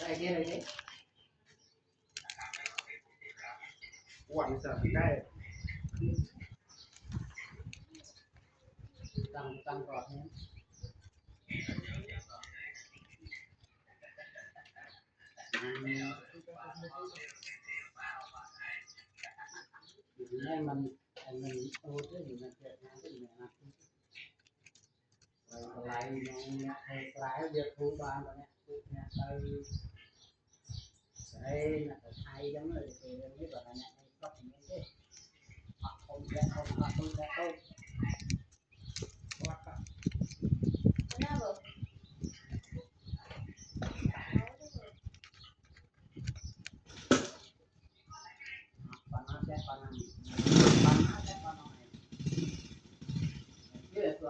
đây kia này quảng sợ đây tăng gọt nhé nên mình ô thế thì mình sẽ làm cái gì này lại lại việc thu ban rồi nè đây là hay giống như thì biết là nè có những cái không sẽ không Yes,